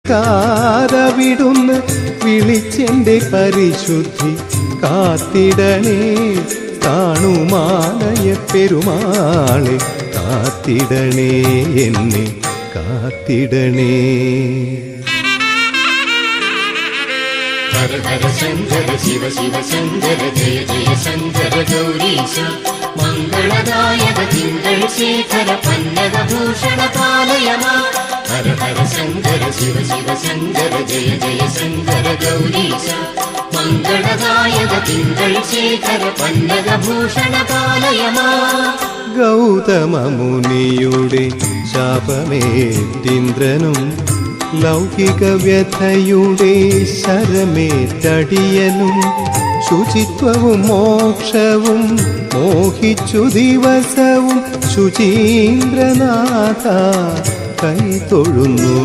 കേൾക്കാതെ വിളിച്ചെന്റെ പരിശുദ്ധി കാത്തിടണേ. കാണുമാലയ പെരുമാളെ കാത്തിടണേ, എന്നെ കാത്തിടണേ. ഹര ഹര ശങ്കര ശിവ ശിവ ശങ്കര ജയ ജയ ശങ്കര ഗൗരീശ മംഗളദായക തിങ്കൾ ശേഖര പന്നകഭൂഷണ പാലയമാ. ഹര ഹര ശങ്കര ശിവ ശിവ ശങ്കര ജയ ജയ ശങ്കര ഗൗരീശ മംഗളദായക തിങ്കൾ ശേഖര പന്നകഭൂഷണ പാലയമാ. ഗൗതമ മുനിയുടെ ശാപമേറ്റിന്ദ്രനും ലൗകിക വ്യഥയുടെ ശരമേറ്റടിയനും ശുചിത്വവും മോക്ഷവും മോഹിച്ചു ദിവസവും ശുചീന്ദ്രനാഥ കൈതൊഴുന്നു.